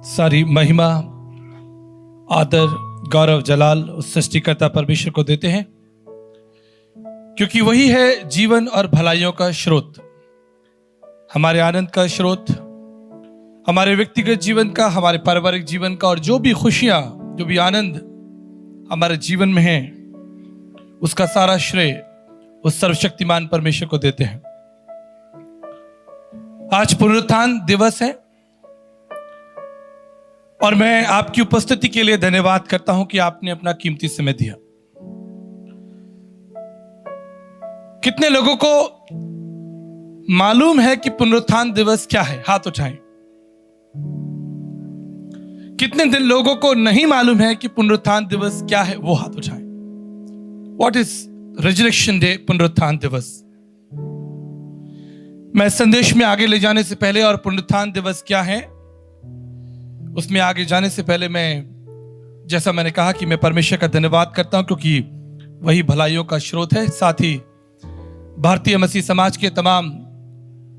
सारी महिमा, आदर, गौरव, जलाल उस सृष्टिकर्ता परमेश्वर को देते हैं, क्योंकि वही है जीवन और भलाइयों का स्रोत, हमारे आनंद का स्रोत, हमारे व्यक्तिगत जीवन का, हमारे पारिवारिक जीवन का, और जो भी खुशियां, जो भी आनंद हमारे जीवन में है, उसका सारा श्रेय उस सर्वशक्तिमान परमेश्वर को देते हैं। आज पुनरुत्थान दिवस है और मैं आपकी उपस्थिति के लिए धन्यवाद करता हूं कि आपने अपना कीमती समय दिया। कितने लोगों को मालूम है कि पुनरुत्थान दिवस क्या है? हाथ उठाएं। कितने दिन लोगों को नहीं मालूम है कि पुनरुत्थान दिवस क्या है? वो हाथ उठाएं। व्हाट इज रिजरेक्शन डे, पुनरुत्थान दिवस? मैं संदेश में आगे ले जाने से पहले और पुनरुत्थान दिवस क्या है उसमें आगे जाने से पहले मैं, जैसा मैंने कहा कि मैं परमेश्वर का धन्यवाद करता हूं क्योंकि वही भलाइयों का स्रोत है। साथ ही भारतीय मसीह समाज के तमाम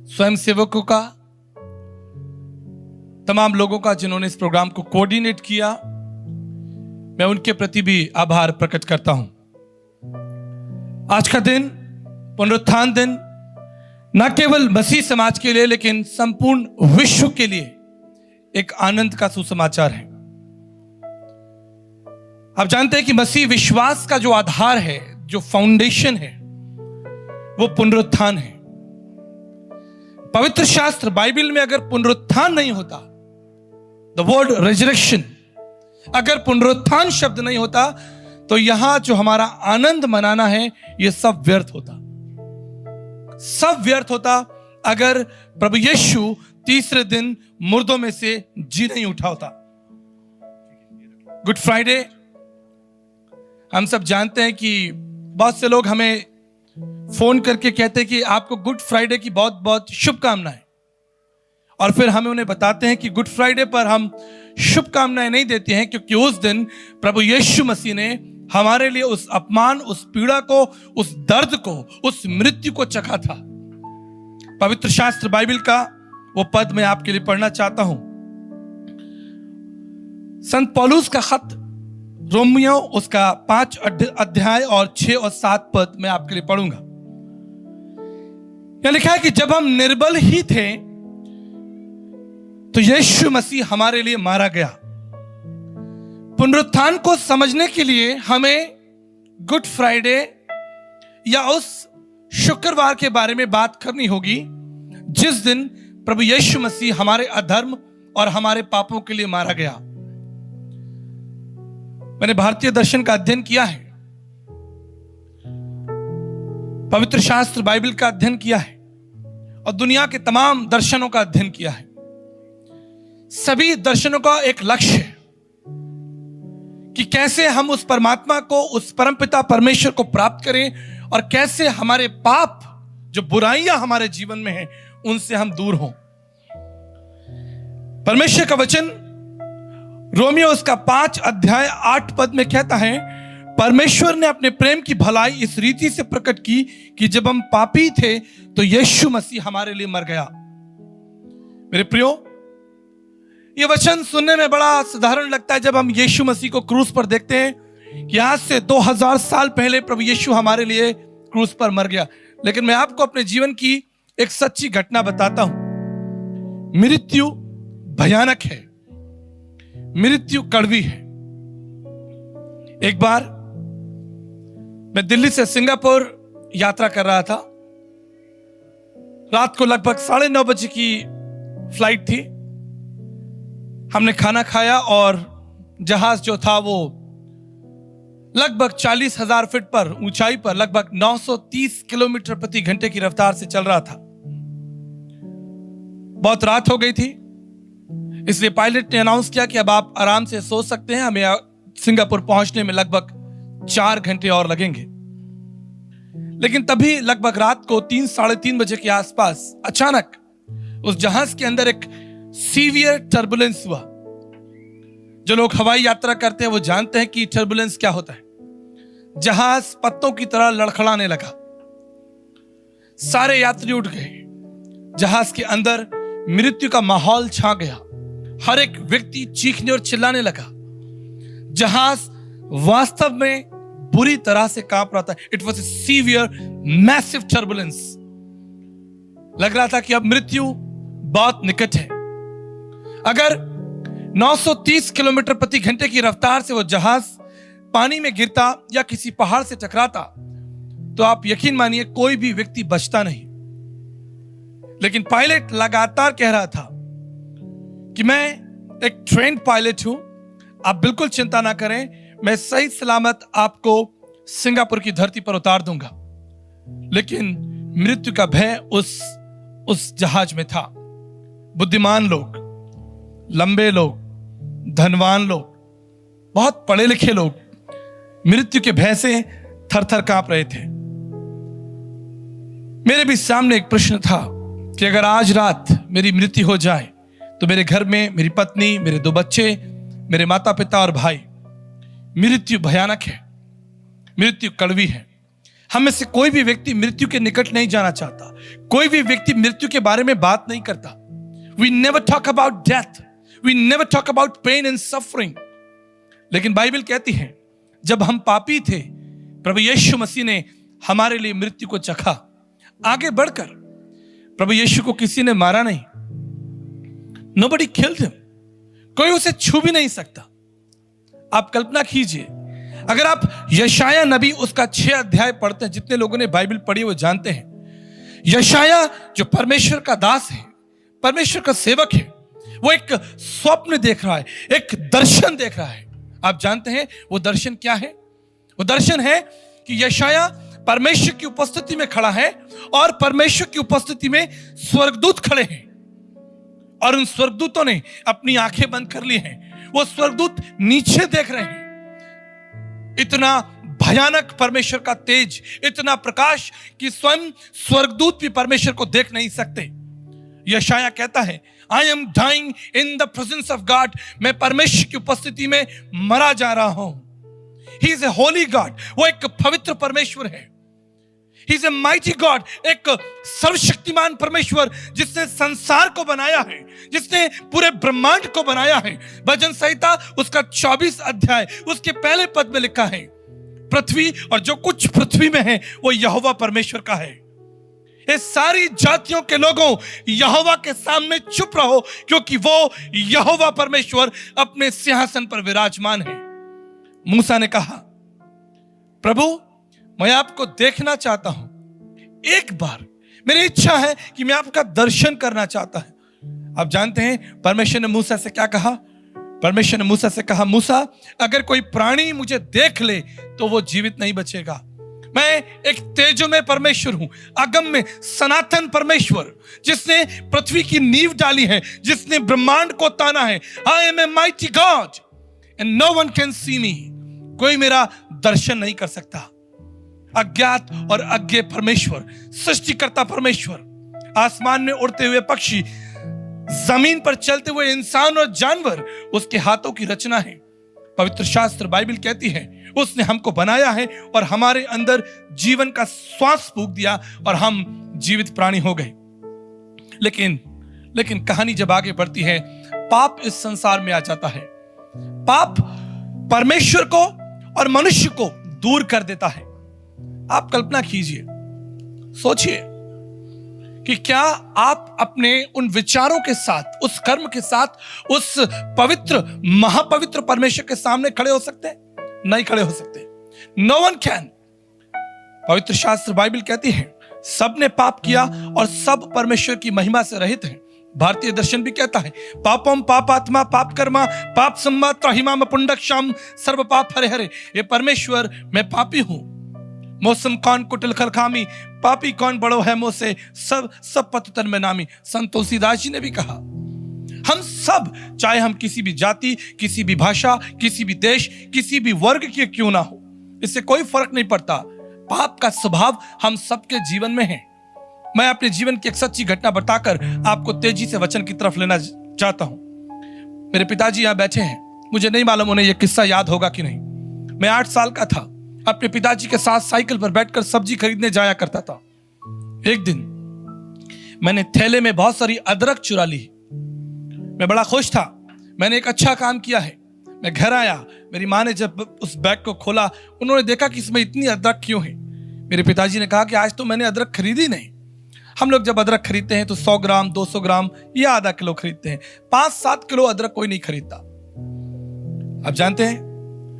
स्वयंसेवकों का, तमाम लोगों का जिन्होंने इस प्रोग्राम को कोऑर्डिनेट किया, मैं उनके प्रति भी आभार प्रकट करता हूं। आज का दिन, पुनरुत्थान दिन, न केवल मसीह समाज के लिए लेकिन संपूर्ण विश्व के लिए एक आनंद का सुसमाचार है। आप जानते हैं कि मसीह विश्वास का जो आधार है, जो फाउंडेशन है, वो पुनरुत्थान है। पवित्र शास्त्र बाइबल में अगर पुनरुत्थान नहीं होता, द वर्ड रिजरेक्शन, अगर पुनरुत्थान शब्द नहीं होता, तो यहां जो हमारा आनंद मनाना है यह सब व्यर्थ होता, सब व्यर्थ होता अगर प्रभु यीशु तीसरे दिन मुर्दों में से जी नहीं उठा होता। गुड फ्राइडे, हम सब जानते हैं कि बहुत से लोग हमें फोन करके कहते हैं कि आपको गुड फ्राइडे की बहुत बहुत शुभकामनाएं, और फिर हमें उन्हें बताते हैं कि गुड फ्राइडे पर हम शुभकामनाएं नहीं देते हैं क्योंकि उस दिन प्रभु यीशु मसीह ने हमारे लिए उस अपमान, उस पीड़ा को, उस दर्द को, उस मृत्यु को चखा था। पवित्र शास्त्र बाइबल का वो पद मैं आपके लिए पढ़ना चाहता हूं। संत पौलुस का खत रोमियो, उसका 5 अध्याय और 6 और 7 पद मैं आपके लिए पढ़ूंगा। यह लिखा है कि जब हम निर्बल ही थे तो यीशु मसीह हमारे लिए मारा गया। पुनरुत्थान को समझने के लिए हमें गुड फ्राइडे या उस शुक्रवार के बारे में बात करनी होगी जिस दिन प्रभु यीशु मसीह हमारे अधर्म और हमारे पापों के लिए मारा गया। मैंने भारतीय दर्शन का अध्ययन किया है, पवित्र शास्त्र बाइबल का अध्ययन किया है और दुनिया के तमाम दर्शनों का अध्ययन किया है। सभी दर्शनों का एक लक्ष्य है कि कैसे हम उस परमात्मा को, उस परमपिता परमेश्वर को प्राप्त करें और कैसे हमारे पाप, जो बुराइयां हमारे जीवन में हैं, उनसे हम दूर हों। परमेश्वर का वचन रोमियो उसका 5 अध्याय 8 पद में कहता है, परमेश्वर ने अपने प्रेम की भलाई इस रीति से प्रकट की कि जब हम पापी थे तो यीशु मसीह हमारे लिए मर गया। मेरे प्रियो, यह वचन सुनने में बड़ा साधारण लगता है जब हम यीशु मसीह को क्रूस पर देखते हैं कि आज से 2000 साल पहले प्रभु यीशु हमारे लिए क्रूस पर मर गया। लेकिन मैं आपको अपने जीवन की एक सच्ची घटना बताता हूं। मृत्यु भयानक है, मृत्यु कड़वी है। एक बार मैं दिल्ली से सिंगापुर यात्रा कर रहा था। रात को लगभग 9:30 बजे की फ्लाइट थी। हमने खाना खाया और जहाज जो था वो लगभग 40,000 फीट पर ऊंचाई पर लगभग 930 किलोमीटर प्रति घंटे की रफ्तार से चल रहा था। बहुत रात हो गई थी, इसलिए पायलट ने अनाउंस किया कि अब आप आराम से सो सकते हैं, हमें सिंगापुर पहुंचने में लगभग 4 घंटे और लगेंगे। लेकिन तभी लगभग रात को 3, साढ़े 3 बजे के आसपास अचानक उस जहाज के अंदर एक सीवियर टर्बुलेंस हुआ। जो लोग हवाई यात्रा करते हैं वो जानते हैं कि टर्बुलेंस क्या होता है। जहाज पत्तों की तरह लड़खड़ाने लगा, सारे यात्री उठ गए, जहाज के अंदर मृत्यु का माहौल छा गया। हर एक व्यक्ति चीखने और चिल्लाने लगा। जहाज वास्तव में बुरी तरह से कांप रहा था। It was a severe massive turbulence. लग रहा था कि अब मृत्यु बहुत निकट है। अगर 930 किलोमीटर प्रति घंटे की रफ्तार से वो जहाज पानी में गिरता या किसी पहाड़ से टकराता तो आप यकीन मानिए कोई भी व्यक्ति बचता नहीं। लेकिन पायलट लगातार कह रहा था कि मैं एक ट्रेन्ड पायलट हूं, आप बिल्कुल चिंता ना करें, मैं सही सलामत आपको सिंगापुर की धरती पर उतार दूंगा। लेकिन मृत्यु का भय उस जहाज में था। बुद्धिमान लोग, लंबे लोग, धनवान लोग, बहुत पढ़े लिखे लोग मृत्यु के भय से थर-थर कांप रहे थे। मेरे भी सामने एक प्रश्न था कि अगर आज रात मेरी मृत्यु हो जाए तो मेरे घर में मेरी पत्नी, मेरे 2 बच्चे, मेरे माता पिता और भाई, मृत्यु भयानक है, मृत्यु कड़वी है। हम में से कोई भी व्यक्ति मृत्यु के निकट नहीं जाना चाहता। कोई भी व्यक्ति मृत्यु के बारे में बात नहीं करता। We never talk about death. We never talk about pain and suffering. लेकिन बाइबल कहती है जब हम पापी थे प्रभु यीशु मसीह ने हमारे लिए मृत्यु को चखा। आगे बढ़कर प्रभु यीशु को किसी ने मारा नहीं। Nobody killed him. कोई उसे छू भी नहीं सकता। आप कल्पना कीजिए, अगर आप यशाया नबी उसका 6 अध्याय पढ़ते हैं, जितने लोगों ने बाइबल पढ़ी वो जानते हैं यशाया जो परमेश्वर का दास है, परमेश्वर का सेवक है, वो एक स्वप्न देख रहा है, एक दर्शन देख रहा है। आप जानते हैं वो दर्शन क्या है? वो दर्शन है कि यशाया परमेश्वर की उपस्थिति में खड़ा है और परमेश्वर की उपस्थिति में स्वर्गदूत खड़े हैं और उन स्वर्गदूतों ने अपनी आंखें बंद कर ली हैं। वो स्वर्गदूत नीचे देख रहे हैं। इतना भयानक परमेश्वर का तेज, इतना प्रकाश कि स्वयं स्वर्गदूत भी परमेश्वर को देख नहीं सकते। यशाया कहता है I am dying in the presence of God. मैं परमेश्वर की उपस्थिति में मरा जा रहा हूं। He is a holy God. वो एक पवित्र परमेश्वर है। He is a mighty God, एक सर्वशक्तिमान परमेश्वर जिसने संसार को बनाया है, जिसने पूरे ब्रह्मांड को बनाया है। भजन संहिता उसका 24 अध्याय उसके पहले पद में लिखा है पृथ्वी और जो कुछ पृथ्वी में है वो यहोवा परमेश्वर का है। ये सारी जातियों के लोगों यहोवा के सामने चुप रहो, क्योंकि वो यहोवा परमेश्वर अपने सिंहासन पर विराजमान है। मूसा ने कहा प्रभु मैं आपको देखना चाहता हूं, एक बार मेरी इच्छा है कि मैं आपका दर्शन करना चाहता हूं। आप जानते हैं परमेश्वर ने मूसा से क्या कहा? परमेश्वर ने मूसा से कहा मूसा अगर कोई प्राणी मुझे देख ले तो वो जीवित नहीं बचेगा। मैं एक तेजोमय परमेश्वर हूं, अगम्य सनातन परमेश्वर, जिसने पृथ्वी की नींव डाली है, जिसने ब्रह्मांड को ताना है। I am a mighty God and no one can see me. कोई मेरा दर्शन नहीं कर सकता। अज्ञात और अज्ञेय परमेश्वर, सृष्टिकर्ता परमेश्वर, आसमान में उड़ते हुए पक्षी, जमीन पर चलते हुए इंसान और जानवर उसके हाथों की रचना है। पवित्र शास्त्र बाइबल कहती है उसने हमको बनाया है और हमारे अंदर जीवन का श्वास फूंक दिया और हम जीवित प्राणी हो गए। लेकिन कहानी जब आगे बढ़ती है, पाप इस संसार में आ जाता है। पाप परमेश्वर को और मनुष्य को दूर कर देता है। आप कल्पना कीजिए, सोचिए कि क्या आप अपने उन विचारों के साथ, उस कर्म के साथ, उस पवित्र महापवित्र परमेश्वर के सामने खड़े हो सकते हैं? नहीं खड़े हो सकते। No one can. पवित्र शास्त्र बाइबल कहती है सब ने पाप किया और सब परमेश्वर की महिमा से रहित हैं। भारतीय दर्शन भी कहता है पापम पापात्मा पाप कर्मा पाप सम्मात त्राहिमाम पुंडक्षाम सर्व पाप हरे हरे। ये परमेश्वर मैं पापी हूं, मौसम कौन कुटिल खलखामी, पापी कौन बड़ो है मुझसे, सब पततन में नामी। संत तुलसीदास जी ने भी कहा हम सब, चाहे हम किसी भी जाति, किसी भी भाषा, किसी भी देश, किसी भी वर्ग के क्यों ना हो, इससे कोई फर्क नहीं पड़ता, पाप का स्वभाव हम सबके जीवन में है। मैं अपने जीवन की एक सच्ची घटना बताकर आपको तेजी से वचन की तरफ लेना चाहता हूं। मेरे पिताजी यहां बैठे हैं, मुझे नहीं मालूम उन्हें यह किस्सा याद होगा कि नहीं। मैं 8 साल का था, अपने पिताजी के साथ साइकिल पर बैठकर सब्जी खरीदने जाया करता था। एक दिन मैंने थैले में बहुत सारी अदरक चुरा ली। मैं बड़ा खुश था मैंने एक अच्छा काम किया है। मैं घर आया, मेरी माँ ने जब उस बैग को खोला, उन्होंने देखा कि इसमें इतनी अदरक क्यों है। मेरे पिताजी ने कहा कि आज तो मैंने अदरक खरीदी नहीं। हम लोग जब अदरक खरीदते हैं तो 100 ग्राम 200 ग्राम या आधा किलो खरीदते हैं, 5-7 किलो अदरक कोई नहीं खरीदता। आप जानते हैं,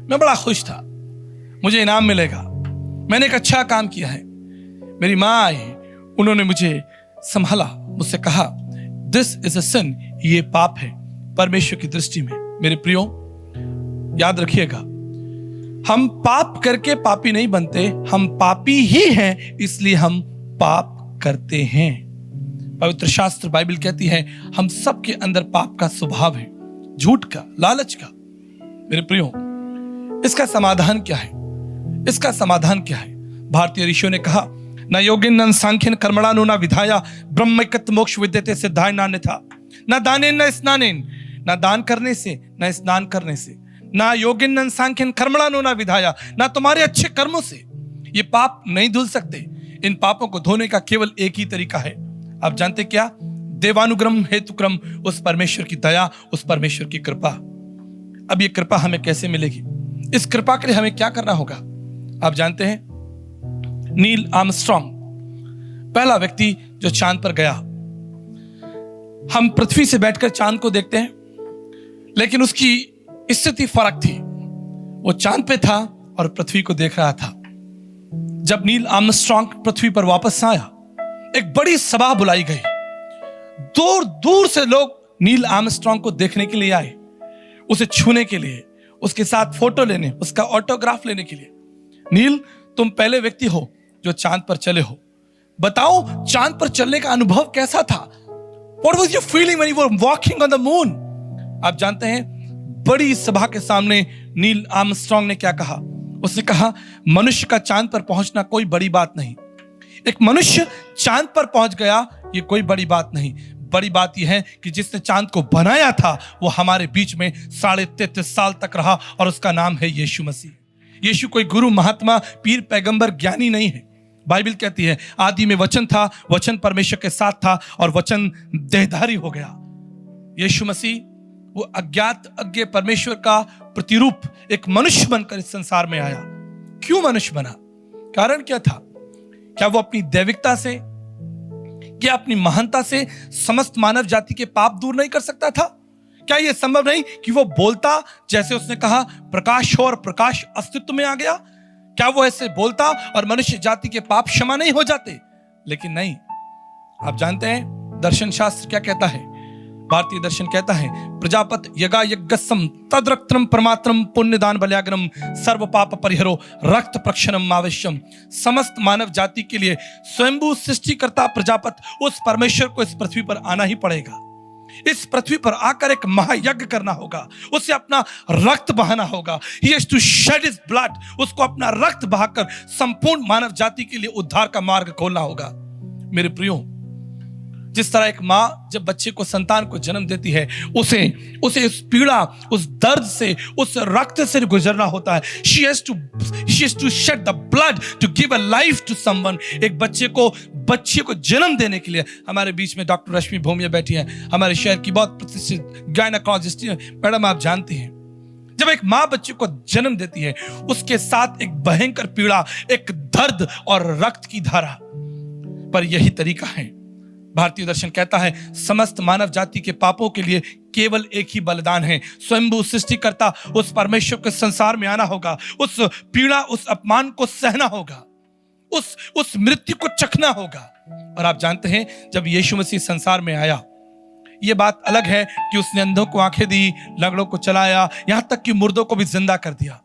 मैं बड़ा खुश था, मुझे इनाम मिलेगा, मैंने एक अच्छा काम किया है। मेरी माँ आई, उन्होंने मुझे संभाला, मुझसे कहा दिस इज अ सिन, ये पाप है परमेश्वर की दृष्टि में। मेरे प्रियो, याद रखिएगा, हम पाप करके पापी नहीं बनते, हम पापी ही हैं इसलिए हम पाप करते हैं। पवित्र शास्त्र बाइबल कहती है हम सबके अंदर पाप का स्वभाव है, झूठ का, लालच का। मेरे प्रियो, इसका समाधान क्या है? इसका समाधान क्या है? भारतीय ऋषियों ने कहा न योगिन न सांख्यन कर्मणानु न विधाया ब्रह्मैकत मोक्ष विद्यते सिद्धाय नान्यथा। न दानेन न स्नानेन, न दान करने से न स्नान करने से, ना योगिन न सांख्यन कर्मणानु न विधाया, ना तुम्हारे अच्छे कर्मों से ये पाप नहीं धुल सकते। इन पापों को धोने का केवल एक ही तरीका है। आप जानते क्या? देवानुग्रम हेतुक्रम, उस परमेश्वर की दया, उस परमेश्वर की कृपा। अब ये कृपा हमें कैसे मिलेगी? इस कृपा के लिए हमें क्या करना होगा? आप जानते हैं, नील आर्मस्ट्रांग पहला व्यक्ति जो चांद पर गया। हम पृथ्वी से बैठकर चांद को देखते हैं, लेकिन उसकी स्थिति फर्क थी। वो चांद पे था और पृथ्वी को देख रहा था। जब नील आर्मस्ट्रांग पृथ्वी पर वापस आया, एक बड़ी सभा बुलाई गई। दूर दूर से लोग नील आर्मस्ट्रांग को देखने के लिए आए, उसे छूने के लिए, उसके साथ फोटो लेने, उसका ऑटोग्राफ लेने के लिए। नील, तुम पहले व्यक्ति हो जो चांद पर चले हो, बताओ चांद पर चलने का अनुभव कैसा था? What was your feeling when you were walking on the moon? आप जानते हैं, बड़ी सभा के सामने नील आर्मस्ट्रांग ने क्या कहा? उसने कहा मनुष्य का चांद पर पहुंचना कोई बड़ी बात नहीं। एक मनुष्य चांद पर पहुंच गया, ये कोई बड़ी बात नहीं। बड़ी बात यह है कि जिसने चांद को बनाया था वो हमारे बीच में 33.5 साल तक रहा, और उसका नाम है यीशु मसीह। यीशु कोई गुरु, महात्मा, पीर, पैगंबर, ज्ञानी नहीं है। बाइबल कहती है आदि में वचन था, वचन परमेश्वर के साथ था और वचन देहधारी हो गया। यीशु मसीह वो अज्ञात अज्ञे परमेश्वर का प्रतिरूप एक मनुष्य बनकर इस संसार में आया। क्यों मनुष्य बना? कारण क्या था? क्या वो अपनी दैविकता से, क्या अपनी महानता से समस्त मानव जाति के पाप दूर नहीं कर सकता था? क्या यह संभव नहीं कि वो बोलता, जैसे उसने कहा प्रकाश हो और प्रकाश अस्तित्व में आ गया? क्या वो ऐसे बोलता और मनुष्य जाति के पाप क्षमा नहीं हो जाते? लेकिन नहीं। आप जानते हैं दर्शन शास्त्र क्या कहता है? भारतीय दर्शन कहता है प्रजापत यगा यज्ञसम तद्रक्तम परमात्रम पुण्यदान बल्याग्रम सर्व पाप परिहरो रक्त प्रक्षणम आवश्यम। समस्त मानव जाति के लिए स्वयंभू सृष्टिकर्ता प्रजापत उस परमेश्वर को इस पृथ्वी पर आना ही पड़ेगा। इस पृथ्वी पर आकर एक महायज्ञ करना होगा, उसे अपना रक्त बहाना होगा। He has to shed his blood, उसको अपना रक्त बहाकर संपूर्ण मानव जाति के लिए उद्धार का मार्ग खोलना होगा। मेरे प्रियो, जिस तरह एक माँ जब बच्चे को, संतान को जन्म देती है, उसे उस पीड़ा, उस दर्द से, उस रक्त से गुजरना होता है। She has to shed the blood to give a life to someone। एक बच्चे को जन्म देने के लिए हमारे बीच में डॉक्टर रश्मि भूमिया बैठी हैं, हमारे शहर की बहुत प्रतिष्ठित गायनेकोलॉजिस्ट। मैडम, आप जानती हैं जब एक माँ बच्चे को जन्म देती है, उसके साथ एक भयंकर पीड़ा, एक दर्द और रक्त की धारा। पर यही तरीका है। भारतीय दर्शन कहता है समस्त मानव जाति के पापों के लिए केवल एक ही बलिदान है। स्वयंभू सृष्टिकर्ता उस परमेश्वर के संसार में आना होगा, उस पीड़ा, उस अपमान को सहना होगा, उस मृत्यु को चखना होगा। और आप जानते हैं जब यीशु मसीह संसार में आया, यह बात अलग है कि उसने अंधों को आंखें दी, लंगड़ों को चलाया, यहां तक कि मुर्दों को भी जिंदा कर दिया।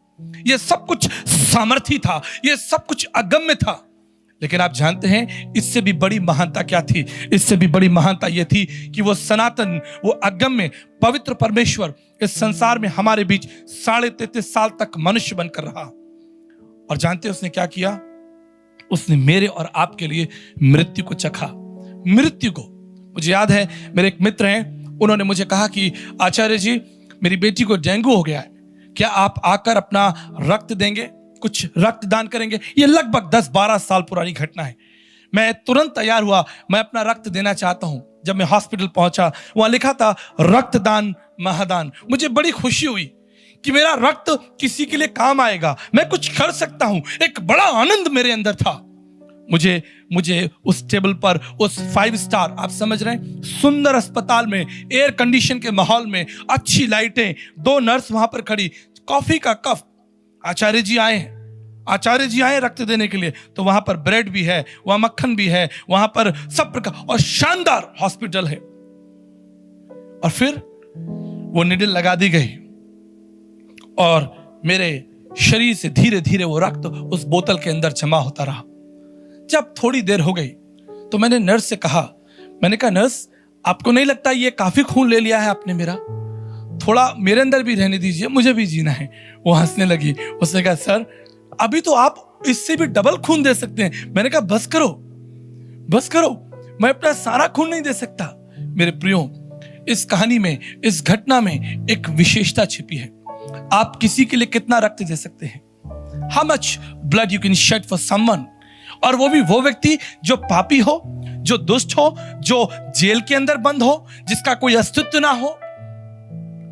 यह सब कुछ सामर्थी था, यह सब कुछ अगम्य था। लेकिन आप जानते हैं इससे भी बड़ी महानता क्या थी? इससे भी बड़ी महानता यह थी कि वो सनातन, वो अगम्य पवित्र परमेश्वर इस संसार में हमारे बीच 33.5 साल तक मनुष्य बनकर रहा। और जानते हैं उसने क्या किया? उसने मेरे और आपके लिए मृत्यु को चखा। मृत्यु को, मुझे याद है मेरे एक मित्र हैं, उन्होंने मुझे कहा कि आचार्य जी, मेरी बेटी को डेंगू हो गया है, क्या आप आकर अपना रक्त देंगे, कुछ रक्तदान करेंगे? ये लगभग 10-12 साल पुरानी घटना है। मैं तुरंत तैयार हुआ, मैं अपना रक्त देना चाहता हूं। जब मैं हॉस्पिटल पहुंचा, वहां लिखा था रक्तदान महादान। मुझे बड़ी खुशी हुई कि मेरा रक्त किसी के लिए काम आएगा, मैं कुछ कर सकता हूं। एक बड़ा आनंद मेरे अंदर था। मुझे उस टेबल पर, उस 5 स्टार, आप समझ रहे हैं, सुंदर अस्पताल में, एयर कंडीशन के माहौल में, अच्छी लाइटें, 2 नर्स वहां पर खड़ी, कॉफी का कप, आचार्य जी आए रक्त देने के लिए। तो वहां पर ब्रेड भी है, वहां मक्खन भी है, वहां पर सब प्रकार, और शानदार हॉस्पिटल है। और फिर वो निडल लगा दी गई और मेरे शरीर से धीरे धीरे वो रक्त उस बोतल के अंदर जमा होता रहा। जब थोड़ी देर हो गई तो मैंने नर्स से कहा, मैंने कहा नर्स, आपको नहीं लगता ये काफी खून ले लिया है आपने मेरा? थोड़ा मेरे अंदर भी रहने दीजिए, मुझे भी जीना है। वो हंसने लगी। उसने कहा सर, अभी तो आप इससे भी डबल खून दे सकते हैं। मैंने कहा बस करो, मैं अपना सारा खून नहीं दे सकता। मेरे प्रियो, इस कहानी में, इस घटना में एक विशेषता छिपी है। आप किसी के लिए कितना रक्त दे सकते हैं? How much blood you can shed for someone? और वो भी वो व्यक्ति जो पापी हो, जो दुष्ट हो, जो जेल के अंदर बंद हो, जिसका कोई अस्तित्व ना हो,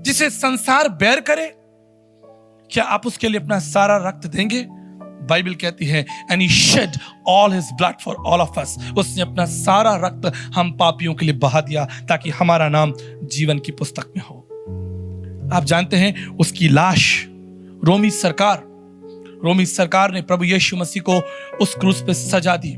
जिसे संसार बैर करे। क्या आप उसके लिए अपना सारा रक्त देंगे? बाइबल कहती है and he shed all his blood for all of us। उसने अपना सारा रक्त हम पापियों के लिए बहा दिया ताकि हमारा नाम जीवन की पुस्तक में हो। आप जानते हैं उसकी लाश रोमी सरकार ने प्रभु यीशु मसीह को उस क्रूस पे सजा दी।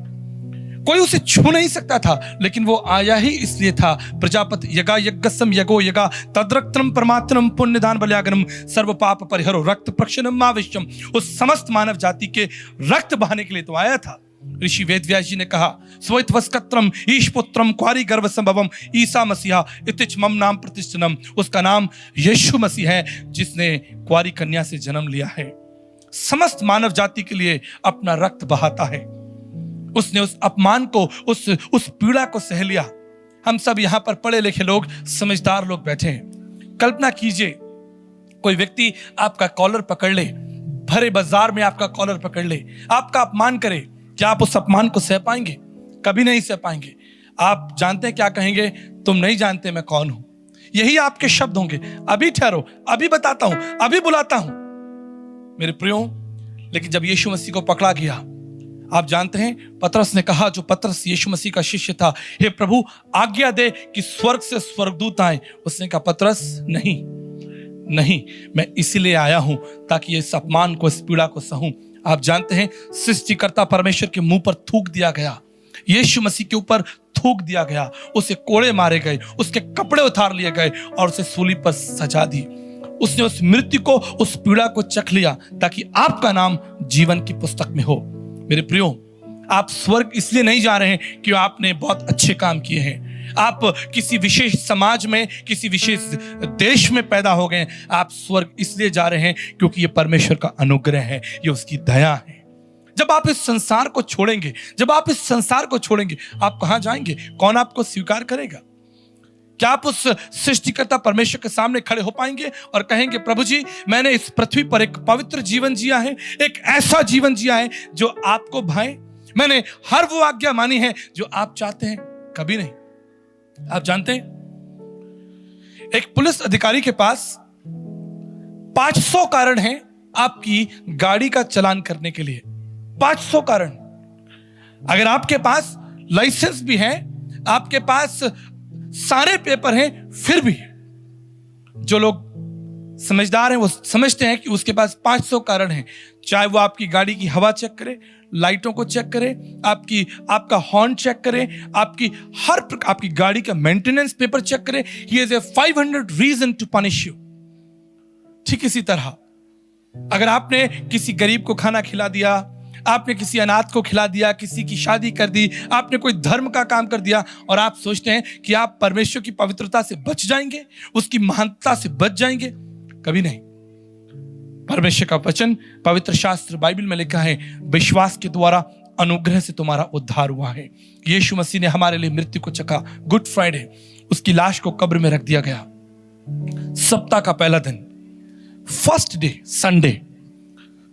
कोई उसे छू नहीं सकता था, लेकिन वो आया ही इसलिए था। प्रजापति यगा यज्ञसम यगो यगा तद्रक्तम परमात्मम पुण्यदान बल्यागनम सर्व पाप परिहरो रक्त प्रक्षणम आविश्यम। उस समस्त मानव जाति के रक्त बहाने के लिए तो आया था। ऋषि वेदव्यास जी ने कहा, स्वैतवस्कत्रम ईशपुत्रम क्वारी गर्भ संभवम ईसा मसीहा इतिच मम नाम प्रतिष्ठनम। उसका नाम यीशु मसीह है, जिसने क्वारी कन्या से जन्म लिया है। समस्त मानव जाति के लिए अपना रक्त बहाता है। उसने उस अपमान को, उस पीड़ा को सह लिया। हम सब यहां पर पढ़े लिखे लोग, समझदार लोग बैठे हैं। कल्पना कीजिए, कोई व्यक्ति आपका कॉलर पकड़ ले, भरे बाजार में आपका कॉलर पकड़ ले, आपका अपमान करे। क्या आप उस अपमान को सह पाएंगे? कभी नहीं सह पाएंगे। आप जानते हैं क्या कहेंगे? तुम नहीं जानते मैं कौन हूं। यही आपके शब्द होंगे। अभी ठहरो, अभी बताता हूं, अभी बुलाता हूं। मेरे प्रियो, लेकिन जब यीशु मसीह को पकड़ा गया, आप जानते हैं पतरस ने कहा, जो पतरस यीशु मसीह का शिष्य था, हे प्रभु आज्ञा दे कि स्वर्ग से स्वर्गदूत आए। उसने कहा, पतरस नहीं, मैं इसीलिए आया हूं ताकि इस अपमान को, इस पीड़ा को सहूं। आप जानते हैं सृष्टिकर्ता परमेश्वर के मुंह पर थूक दिया गया, यीशु मसीह के ऊपर थूक दिया गया, उसे कोड़े मारे गए, उसके कपड़े उतार लिए गए और उसे सूली पर सजा दी। उसने उस मृत्यु को, उस पीड़ा को चख लिया ताकि आपका नाम जीवन की पुस्तक में हो। मेरे प्रियो, आप स्वर्ग इसलिए नहीं जा रहे हैं कि आपने बहुत अच्छे काम किए हैं, आप किसी विशेष समाज में, किसी विशेष देश में पैदा हो गए। आप स्वर्ग इसलिए जा रहे हैं क्योंकि ये परमेश्वर का अनुग्रह है, ये उसकी दया है। जब आप इस संसार को छोड़ेंगे, आप कहां जाएंगे? कौन आपको स्वीकार करेगा? क्या आप उस सृष्टिकर्ता परमेश्वर के सामने खड़े हो पाएंगे और कहेंगे, प्रभु जी, मैंने इस पृथ्वी पर एक पवित्र जीवन जिया है, एक ऐसा जीवन जिया है जो आपको भाए, मैंने हर वो आज्ञा मानी है जो आप चाहते हैं? कभी नहीं। आप जानते हैं, एक पुलिस अधिकारी के पास 500 कारण हैं आपकी गाड़ी का चालान करने के लिए। 500 कारण। अगर आपके पास लाइसेंस भी है, आपके पास सारे पेपर हैं, फिर भी जो लोग समझदार हैं वो समझते हैं कि उसके पास 500 कारण हैं। चाहे वो आपकी गाड़ी की हवा चेक करे, लाइटों को चेक करे, आपका हॉर्न चेक करे, आपकी गाड़ी का मेंटेनेंस पेपर चेक करे। He is a 500 reason to punish you. ठीक इसी तरह अगर आपने किसी गरीब को खाना खिला दिया, आपने किसी अनाथ को खिला दिया, किसी की शादी कर दी, आपने कोई धर्म का काम कर दिया और आप सोचते हैं कि आप परमेश्वर की पवित्रता से बच जाएंगे, उसकी महानता से बच जाएंगे, कभी नहीं। परमेश्वर का वचन, पवित्र शास्त्र बाइबल में लिखा है, विश्वास के द्वारा अनुग्रह से तुम्हारा उद्धार हुआ है। यीशु मसीह ने हमारे लिए मृत्यु को चखा। गुड फ्राइडे, उसकी लाश को कब्र में रख दिया गया। सप्ताह का पहला दिन, फर्स्ट डे, संडे।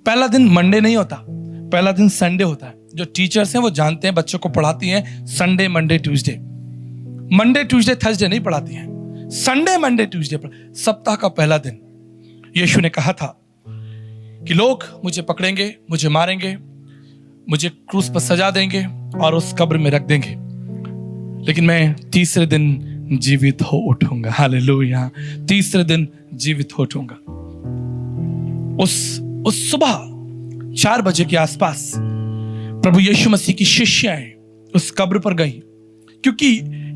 पहला दिन मंडे नहीं होता, पहला दिन संडे होता है। जो टीचर्स हैं वो जानते हैं, बच्चों को पढ़ाती हैं Sunday Monday Tuesday, Monday Tuesday Thursday नहीं पढ़ाती हैं, संडे मंडे ट्यूसडे सप्ताह का पहला दिन। यीशु ने कहा था कि लोग मुझे पकड़ेंगे, मुझे मारेंगे, मुझे क्रूस पर सजा देंगे और उस कब्र में रख देंगे, लेकिन मैं तीसरे दिन जीवित हो उठूंगा। हालेलुया, तीसरे दिन जीवित हो उठूंगा। उस सुबह 4 बजे के आसपास प्रभु यीशु मसीह की शिष्याएं उस कब्र पर गई, क्योंकि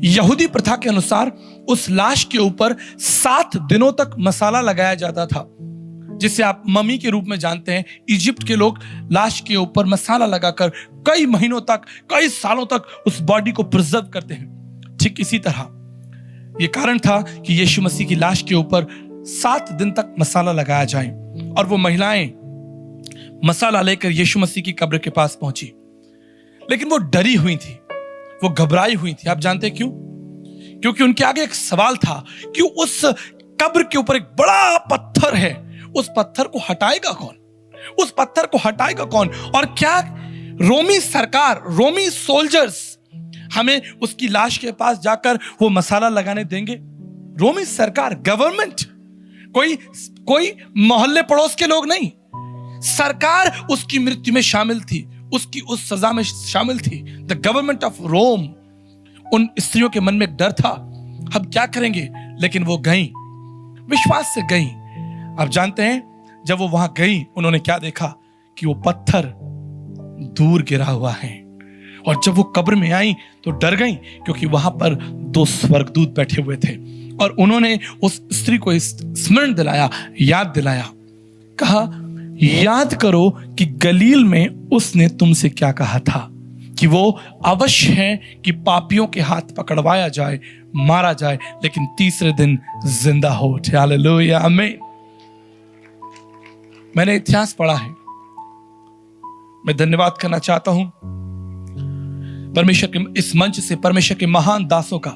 यहूदी प्रथा के अनुसार उस लाश के ऊपर 7 दिनों तक मसाला लगाया जाता था, जिसे आप मम्मी के रूप में जानते हैं। इजिप्ट के लोग लाश के ऊपर मसाला लगाकर कई महीनों तक, कई सालों तक उस बॉडी को प्रिजर्व करते हैं। ठीक इसी तरह यह कारण था कि यीशु मसीह की लाश के ऊपर 7 दिन तक मसाला लगाया जाए। और वो महिलाएं मसाला लेकर यीशु मसीह की कब्र के पास पहुंची, लेकिन वो डरी हुई थी, वो घबराई हुई थी। आप जानते क्यों? क्योंकि उनके आगे एक सवाल था कि उस कब्र के ऊपर एक बड़ा पत्थर है, उस पत्थर को हटाएगा कौन? उस पत्थर को हटाएगा कौन? और क्या रोमी सरकार, रोमी सोल्जर्स हमें उसकी लाश के पास जाकर वो मसाला लगाने देंगे? रोमी सरकार, गवर्नमेंट, कोई मोहल्ले पड़ोस के लोग नहीं, सरकार उसकी मृत्यु में शामिल थी, उसकी उस सजा में शामिल थी। The government of Rome. उन स्त्रियों के मन में एक डर था, हम क्या करेंगे? लेकिन वो गई, विश्वास से गई। आप जानते हैं जब वो वहां गई, उन्होंने क्या देखा कि वो पत्थर दूर गिरा हुआ है। और जब वो कब्र में आई तो डर गई, क्योंकि वहां पर 2 स्वर्गदूत बैठे हुए थे और उन्होंने उस स्त्री को स्मरण दिलाया, याद दिलाया, कहा याद करो कि गलील में उसने तुमसे क्या कहा था कि वो अवश्य है कि पापियों के हाथ पकड़वाया जाए, मारा जाए, लेकिन तीसरे दिन जिंदा हो उठे। हालेलुया, आमीन। मैंने इतिहास पढ़ा है। मैं धन्यवाद करना चाहता हूं परमेश्वर के इस मंच से, परमेश्वर के महान दासों का,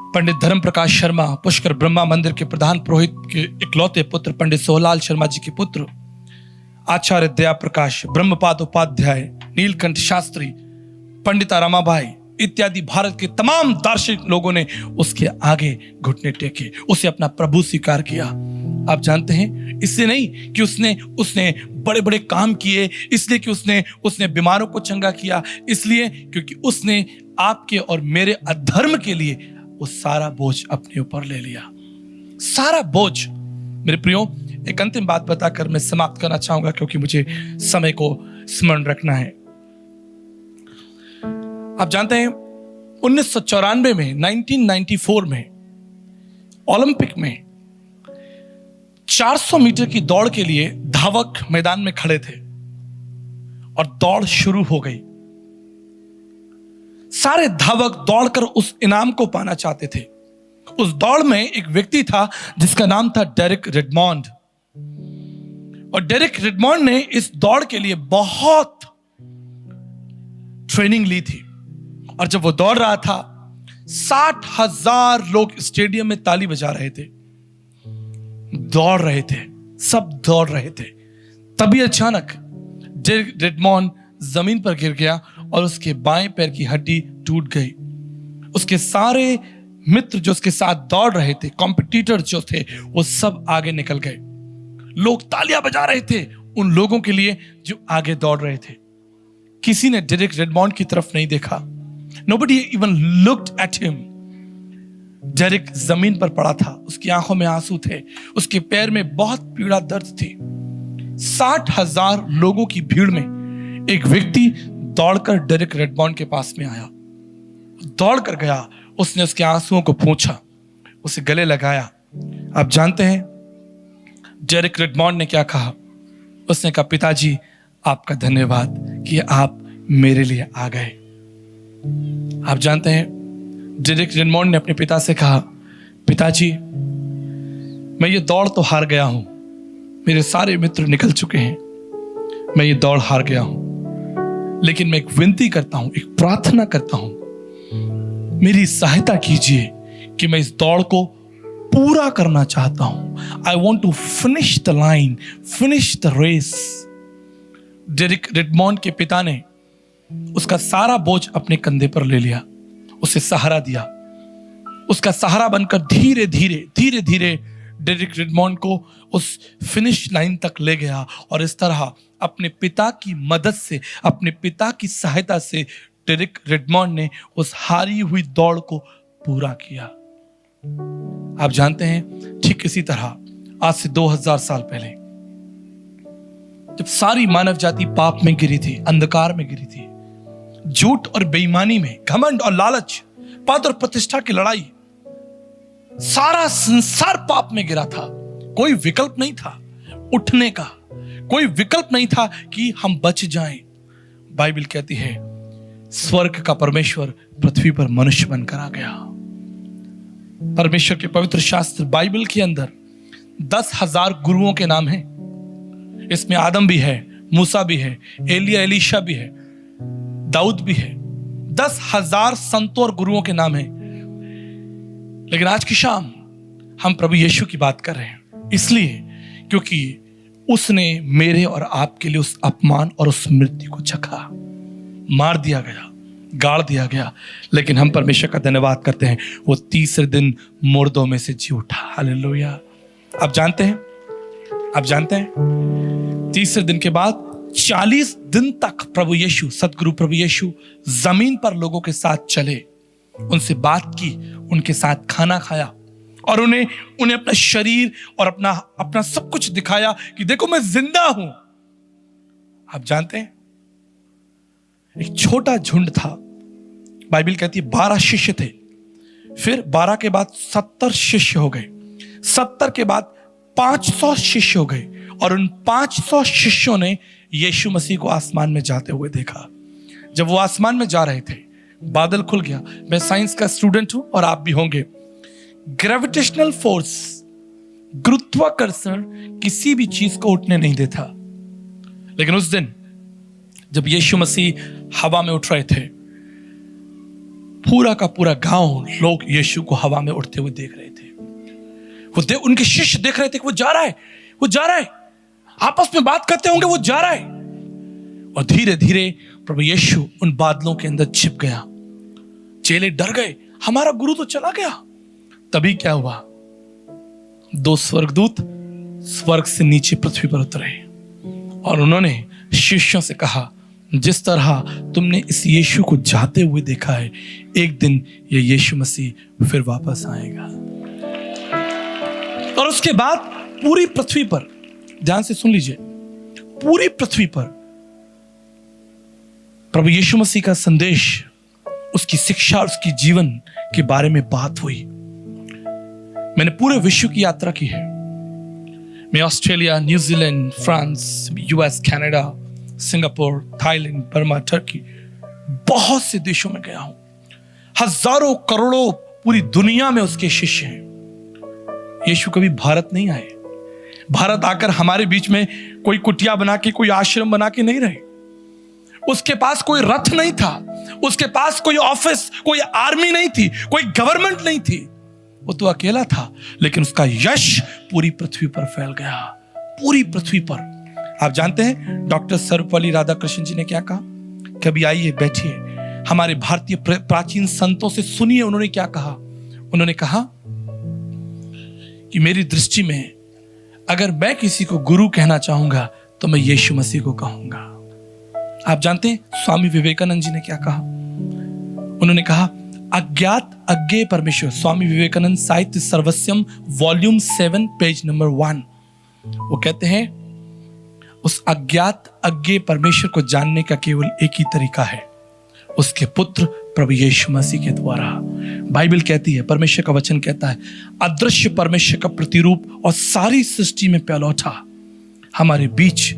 पंडित धर्म प्रकाश शर्मा, पुष्कर ब्रह्मा मंदिर के प्रधान पुरोहित के इकलौते पुत्र, पंडित सोहलाल शर्मा जी के पुत्र, आचार्य दया प्रकाश, ब्रह्मपाद उपाध्याय, नीलकंठ शास्त्री, पंडिता रमाबाई इत्यादि भारत के तमाम दार्शनिक लोगों ने उसके आगे घुटने टेके, उसे अपना प्रभु स्वीकार किया। आप जानते हैं, इसलिए नहीं कि उसने बड़े बड़े काम किए, इसलिए कि उसने बीमारों को चंगा किया, इसलिए क्योंकि उसने आपके और मेरे अधर्म के लिए वो सारा बोझ अपने ऊपर ले लिया, सारा बोझ। मेरे प्रियो, एक अंतिम बात बताकर मैं समाप्त करना चाहूंगा, क्योंकि मुझे समय को स्मरण रखना है। आप जानते हैं 1994 में, 1994 में ओलंपिक में 400 मीटर की दौड़ के लिए धावक मैदान में खड़े थे और दौड़ शुरू हो गई। सारे धावक दौड़कर उस इनाम को पाना चाहते थे। उस दौड़ में एक व्यक्ति था जिसका नाम था डेरिक रेडमॉन्ड, और डेरिक रेडमॉन्ड ने इस दौड़ के लिए बहुत ट्रेनिंग ली थी। और जब वो दौड़ रहा था, 60,000 लोग स्टेडियम में ताली बजा रहे थे, दौड़ रहे थे, सब दौड़ रहे थे। तभी अचानक डेरिक रेडमॉन्ड जमीन पर गिर गया और उसके बाएं पैर की हड्डी टूट गई। उसके सारे मित्र जो उसके साथ दौड़ रहे थे, कॉम्पिटिटर जो थे, वो सब आगे निकल गए। लोग तालियां बजा रहे थे उन लोगों के लिए जो आगे दौड़ रहे थे। किसी ने डेरिक रेडमॉन्ड की तरफ नहीं देखा। Nobody even looked at him. Derek जमीन पर पड़ा था, उसकी आंखों में आंसू थे, उसके पैर में बहुत पीड़ा दर्द थी। 60,000 लोगों की भीड़ में एक व्यक्ति दौड़कर डेरिक रेडमॉन्ड के पास में आया, दौड़कर गया, उसने उसके आंसुओं को पोंछा, उसे गले लगाया। आप जानते हैं डेरिक रेडमॉन्ड ने क्या कहा? उसने कहा, पिताजी आपका धन्यवाद कि आप मेरे लिए आ गए। आप जानते हैं डेरिक रेडमॉन्ड ने अपने पिता से कहा, पिताजी मैं ये दौड़ तो हार गया हूं, मेरे सारे मित्र निकल चुके हैं, मैं ये दौड़ हार गया हूं, लेकिन मैं एक विनती करता हूं, एक प्रार्थना करता हूं, मेरी सहायता कीजिए कि मैं इस दौड़ को पूरा करना चाहता हूं। I want to finish the line, finish the race. Derek Redmond के पिता ने उसका सारा बोझ अपने कंधे पर ले लिया, उसे सहारा दिया। उसका सहारा बनकर धीरे धीरे डेरिक रिडमॉन्ड को उस फिनिश लाइन तक ले गया और इस तरह अपने पिता की मदद से, अपने पिता की सहायता से डेरिक रिडमॉन्ड ने उस हारी हुई दौड़ को पूरा किया। आप जानते हैं, ठीक इसी तरह आज से 2000 साल पहले जब सारी मानव जाति पाप में गिरी थी, अंधकार में गिरी थी, झूठ और बेईमानी में, घमंड और लालच, पद और प्रतिष्ठा की लड़ाई, सारा संसार पाप में गिरा था। कोई विकल्प नहीं था उठने का, कोई विकल्प नहीं था कि हम बच जाएं। बाइबल कहती है स्वर्ग का परमेश्वर पृथ्वी पर मनुष्य बनकर आ गया। परमेश्वर के पवित्र शास्त्र बाइबल के अंदर 10,000 गुरुओं के नाम हैं। इसमें आदम भी है, मूसा भी है, एलिया एलीशा भी है, दाऊद भी है। 10,000 संतों और गुरुओं के नाम हैं। लेकिन आज की शाम हम प्रभु यीशु की बात कर रहे हैं, इसलिए क्योंकि उसने मेरे और आपके लिए उस अपमान और उस मृत्यु को चखा। मार दिया गया, गाड़ दिया गया, लेकिन हम परमेश्वर का धन्यवाद करते हैं, वो तीसरे दिन मुर्दों में से जी उठा। हालेलुया। आप जानते हैं तीसरे दिन के बाद 40 दिन तक प्रभु यीशु, सतगुरु प्रभु यीशु जमीन पर लोगों के साथ चले, उनसे बात की, उनके साथ खाना खाया और उन्हें अपना शरीर और अपना सब कुछ दिखाया कि देखो मैं जिंदा हूं। आप जानते हैं एक छोटा झुंड था, बाइबल कहती है 12 शिष्य थे, फिर 12 के बाद 70 शिष्य हो गए, 70 के बाद 500 शिष्य हो गए और उन 500 शिष्यों ने यीशु मसीह को आसमान में जाते हुए देखा। जब वो आसमान में जा रहे थे, बादल खुल गया। मैं साइंस का स्टूडेंट हूं और आप भी होंगे। ग्रेविटेशनल फोर्स, गुरुत्वाकर्षण किसी भी चीज को उठने नहीं देता, लेकिन उस दिन जब यीशु मसीह हवा में उठ रहे थे, पूरा का पूरा गांव लोग यीशु को हवा में उड़ते हुए देख रहे थे। उनके शिष्य देख रहे थे कि वो जा रहा है, आपस में बात करते होंगे, वो जा रहा है। और धीरे धीरे प्रभु यीशु उन बादलों के अंदर छिप गया। चेले डर गए, हमारा गुरु तो चला गया। तभी क्या हुआ, 2 स्वर्गदूत स्वर्ग से नीचे पृथ्वी पर उतरे और उन्होंने शिष्यों से कहा, जिस तरह तुमने इस यीशु को जाते हुए देखा है, एक दिन ये यीशु मसीह फिर वापस आएगा। और उसके बाद पूरी पृथ्वी पर, ध्यान से सुन लीजिए, पूरी पृथ्वी पर प्रभु यीशु मसीह का संदेश, उसकी शिक्षा, उसकी जीवन के बारे में बात हुई। मैंने पूरे विश्व की यात्रा की है। मैं Australia, New Zealand, France, US, Canada, Singapore, Thailand, Burma, Turkey, बहुत से देशों में गया हूं। हजारों करोड़ों पूरी दुनिया में उसके शिष्य हैं। यीशु कभी भारत नहीं आए। भारत आकर हमारे बीच में कोई कुटिया बना के, कोई आश्रम बना के नहीं रहे। उसके पास कोई रथ नहीं था, उसके पास कोई ऑफिस, कोई आर्मी नहीं थी, कोई गवर्नमेंट नहीं थी। वो तो अकेला था, लेकिन उसका यश पूरी पृथ्वी पर फैल गया, पूरी पृथ्वी पर। आप जानते हैं डॉक्टर सर्वपल्ली राधाकृष्णन जी ने क्या कहा? कभी आइए, बैठिए, हमारे भारतीय प्राचीन संतों से सुनिए उन्होंने क्या कहा। उन्होंने कहा कि मेरी दृष्टि में अगर मैं किसी को गुरु कहना चाहूंगा तो मैं यीशु मसीह को कहूंगा। आप जानते हैं स्वामी विवेकानंद जी ने क्या कहा? उन्होंने कहा, अज्ञात अज्ञेय परमेश्वर, स्वामी विवेकानंद साहित्य सर्वस्वम वॉल्यूम 7 पेज नंबर 1। वो कहते हैं उस अज्ञात अज्ञेय परमेश्वर को जानने का केवल एक ही तरीका है, उसके पुत्र प्रभु यीशु मसीह के द्वारा। बाइबल कहती है, परमेश्वर का वचन कहता है, अदृश्य परमेश्वर का प्रतिरूप और सारी सृष्टि में पहलौठा हमारे बीच,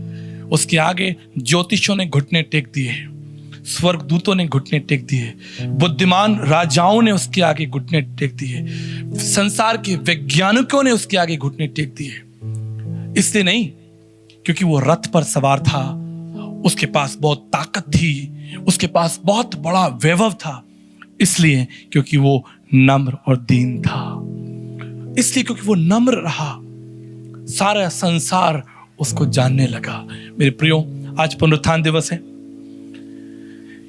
उसके आगे ज्योतिषों ने घुटने टेक दिए, स्वर्गदूतों ने घुटने टेक दिए, बुद्धिमान राजाओं ने उसके आगे घुटने टेक दिए, संसार के वैज्ञानिकों ने उसके आगे घुटने टेक दिए। इसलिए नहीं क्योंकि वो रथ पर सवार था, उसके पास बहुत ताकत थी, उसके पास बहुत बड़ा वैभव था, इसलिए क्योंकि वो नम्र और दीन था। इसलिए क्योंकि वो नम्र रहा, सारा संसार उसको जानने लगा। मेरे प्रियो, आज पुनरुत्थान दिवस है।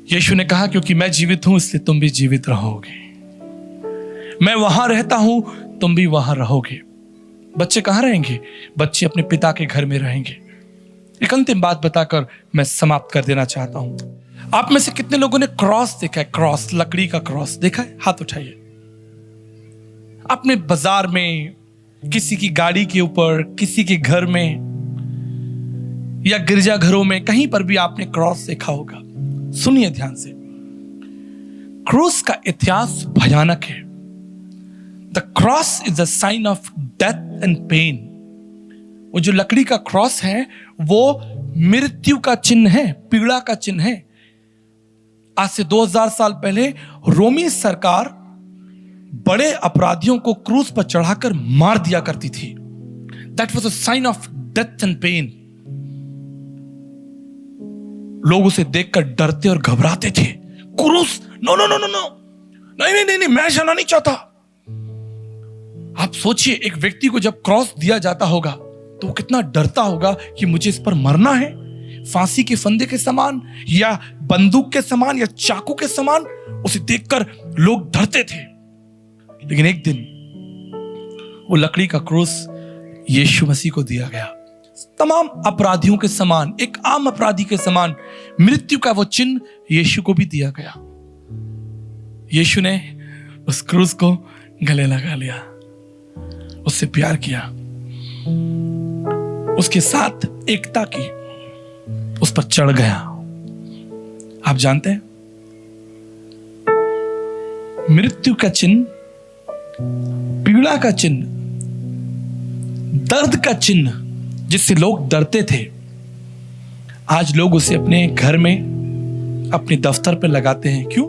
यीशु ने कहा क्योंकि मैं जीवित हूं इसलिए तुम भी जीवित रहोगे। मैं वहां रहता हूं, तुम भी वहां रहोगे। बच्चे कहां रहेंगे? बच्चे अपने पिता के घर में रहेंगे। एक अंतिम बात बताकर मैं समाप्त कर देना चाहता हूं। आप में से कितने लोगों ने क्रॉस देखा है? क्रॉस, लकड़ी का क्रॉस देखा है? हाथ उठाइए। आपने बाजार में, किसी की गाड़ी के ऊपर, किसी के घर में या गिरजाघरों में, कहीं पर भी आपने क्रॉस देखा होगा। सुनिए ध्यान से, क्रूस का इतिहास भयानक है। The cross is a sign of death and pain. वो जो लकड़ी का क्रॉस है वो मृत्यु का चिन्ह है, पीड़ा का चिन्ह है। आज से 2000 साल पहले रोमी सरकार बड़े अपराधियों को क्रूस पर चढ़ाकर मार दिया करती थी। That was a sign of death and pain. लोग उसे देखकर डरते और घबराते थे। क्रूस, no no no no no, नहीं नहीं नहीं नहीं, मैं जाना नहीं चाहता। आप सोचिए, एक व्यक्ति को जब क्रॉस दिया जाता होगा तो वो कितना डरता होगा कि मुझे इस पर मरना है। फांसी के फंदे के समान या बंदूक के समान या चाकू के समान उसे देखकर लोग डरते थे। लेकिन एक दिन वो लकड़ी का क्रूस यीशु मसीह को दिया गया। तमाम अपराधियों के समान, एक आम अपराधी के समान मृत्यु का वो चिन्ह यीशु को भी दिया गया। यीशु ने उस क्रूस को गले लगा लिया, उससे प्यार किया, उसके साथ एकता की, उस पर चढ़ गया। आप जानते हैं, मृत्यु का चिन्ह, पीड़ा का चिन्ह, दर्द का चिन्ह जिससे लोग डरते थे, आज लोग उसे अपने घर में, अपने दफ्तर पर लगाते हैं। क्यों?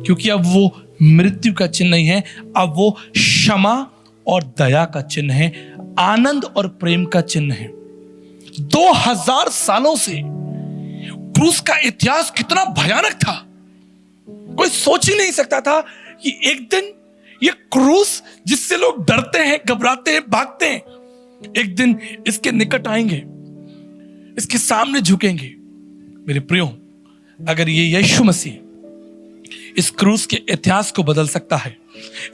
क्योंकि अब वो मृत्यु का चिन्ह नहीं है, अब वो क्षमा और दया का चिन्ह है, आनंद और प्रेम का चिन्ह है। 2000 सालों से क्रूस का इतिहास कितना भयानक था। कोई सोच ही नहीं सकता था कि एक दिन ये क्रूस जिससे लोग डरते हैं, घबराते हैं, भागते हैं, एक दिन इसके निकट आएंगे, इसके सामने झुकेंगे। मेरे प्रियो, अगर ये यीशु मसीह इस क्रूस के इतिहास को बदल सकता है,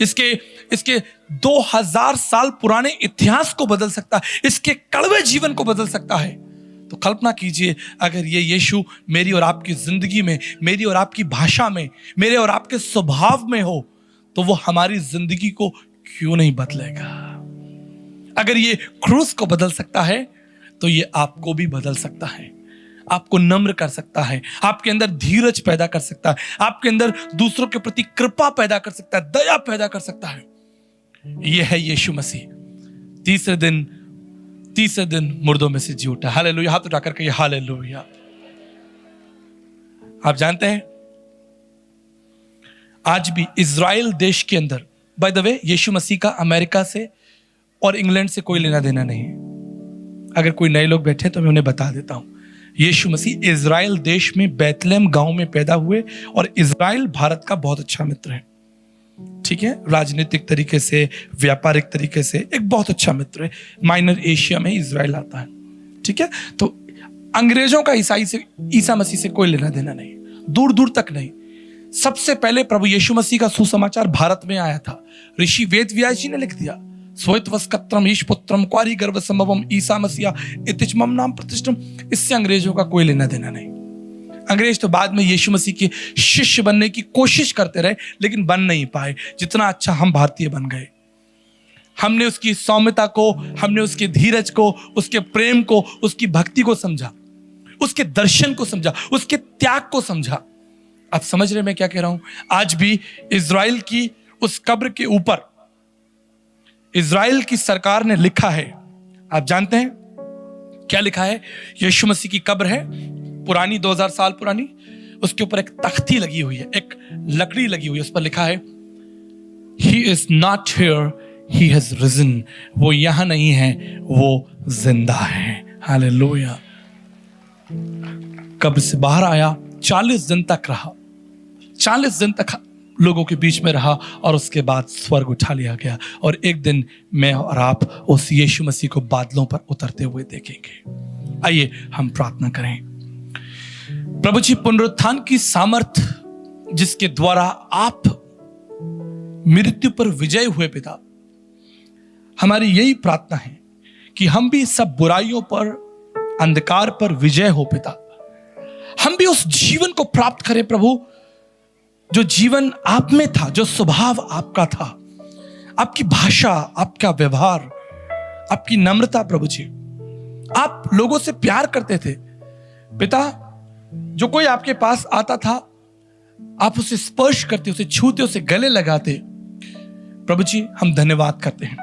इसके 2000 साल पुराने इतिहास को बदल सकता है, इसके कड़वे जीवन को बदल सकता है, तो कल्पना कीजिए अगर ये यीशु मेरी और आपकी जिंदगी में, मेरी और आपकी भाषा में, मेरे और आपके स्वभाव में हो, तो वो हमारी जिंदगी को क्यों नहीं बदलेगा। अगर ये क्रूस को बदल सकता है तो ये आपको भी बदल सकता है, आपको नम्र कर सकता है, आपके अंदर धीरज पैदा कर सकता है, आपके अंदर दूसरों के प्रति कृपा पैदा कर सकता है, दया पैदा कर सकता है। यह है यीशु मसीह। तीसरे दिन मुर्दों में से जी उठा। हालेलुया। हाथ उठाकर कहिए हालेलुया। आप जानते हैं आज भी इजराइल देश के अंदर, बाय द वे, यीशु मसीह का अमेरिका से और इंग्लैंड से कोई लेना देना नहीं है। अगर कोई नए लोग बैठे तो मैं उन्हें बता देता हूं, यीशु मसीह इजराइल देश में बैतलहम गांव में पैदा हुए और इजराइल भारत का बहुत अच्छा मित्र है। ठीक है, राजनीतिक तरीके से, व्यापारिक तरीके से एक बहुत अच्छा मित्र है। माइनर एशिया में इजराइल आता है। ठीक है, तो अंग्रेजों का ईसा मसीह से कोई लेना देना नहीं, दूर दूर तक नहीं। सबसे पहले प्रभु यीशु मसीह का सुसमाचार भारत में आया था। ऋषि वेद व्यास जी ने लिख दिया, स्वयत्वस्कत्रम ईश पुत्रम क्वारी गर्भ संभवम ईसा मसीहा इतिचमम नाम प्रतिष्ठम। इससे अंग्रेजों का कोई लेना देना नहीं। अंग्रेज तो बाद में यीशु मसीह के शिष्य बनने की कोशिश करते रहे, लेकिन बन नहीं पाए। जितना अच्छा हम भारतीय बन गए। हमने उसकी सौम्यता को, हमने उसके धीरज को, उसके प्रेम को, उसकी भक्ति को समझा, उसके दर्शन को समझा, उसके त्याग को समझा। आप समझ रहे मैं क्या कह रहा हूं? आज भी इजराइल की उस कब्र के ऊपर इजराइल की सरकार ने लिखा है, आप जानते हैं क्या लिखा है? यीशु मसीह की कब्र है, पुरानी 2000 साल पुरानी, उसके ऊपर एक तख्ती लगी हुई है, एक लकड़ी लगी हुई है, उस पर लिखा है He is not here, he has risen। वो यहां नहीं है, वो जिंदा है। हालेलुया। कब्र से बाहर आया, 40 दिन तक रहा, 40 दिन तक लोगों के बीच में रहा और उसके बाद स्वर्ग उठा लिया गया। और एक दिन मैं और आप उस यीशु मसीह को बादलों पर उतरते हुए देखेंगे। आइए हम प्रार्थना करें। प्रभु जी, पुनरुत्थान की सामर्थ जिसके द्वारा आप मृत्यु पर विजय हुए पिता, हमारी यही प्रार्थना है कि हम भी सब बुराइयों पर, अंधकार पर विजय हो पिता। हम भी उस जीवन को प्राप्त करें प्रभु, जो जीवन आप में था, जो स्वभाव आपका था, आपकी भाषा, आपका व्यवहार, आपकी नम्रता। प्रभु जी, आप लोगों से प्यार करते थे पिता। जो कोई आपके पास आता था, आप उसे स्पर्श करते, उसे छूते, उसे गले लगाते। प्रभु जी, हम धन्यवाद करते हैं,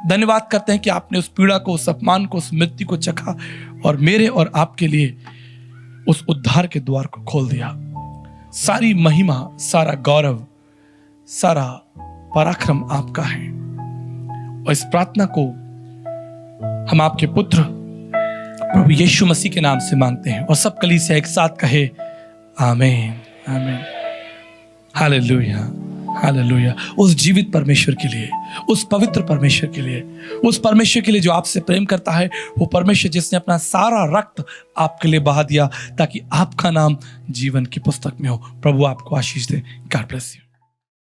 धन्यवाद करते हैं कि आपने उस पीड़ा को, उस अपमान को, उस मृत्यु को चखा और मेरे और आपके लिए उस उद्धार के द्वार को खोल दिया। सारी महिमा, सारा गौरव, सारा पराक्रम आपका है। और इस प्रार्थना को हम आपके पुत्र प्रभु यीशु मसीह के नाम से मांगते हैं और सब कलीसिया एक साथ कहे आमीन, आमीन, हालेलुया, हालेलुया। उस जीवित परमेश्वर के लिए, उस पवित्र परमेश्वर के लिए, उस परमेश्वर के लिए जो आपसे प्रेम करता है, वो परमेश्वर जिसने अपना सारा रक्त आपके लिए बहा दिया ताकि आपका नाम जीवन की पुस्तक में हो। प्रभु आपको आशीष दे। God bless you.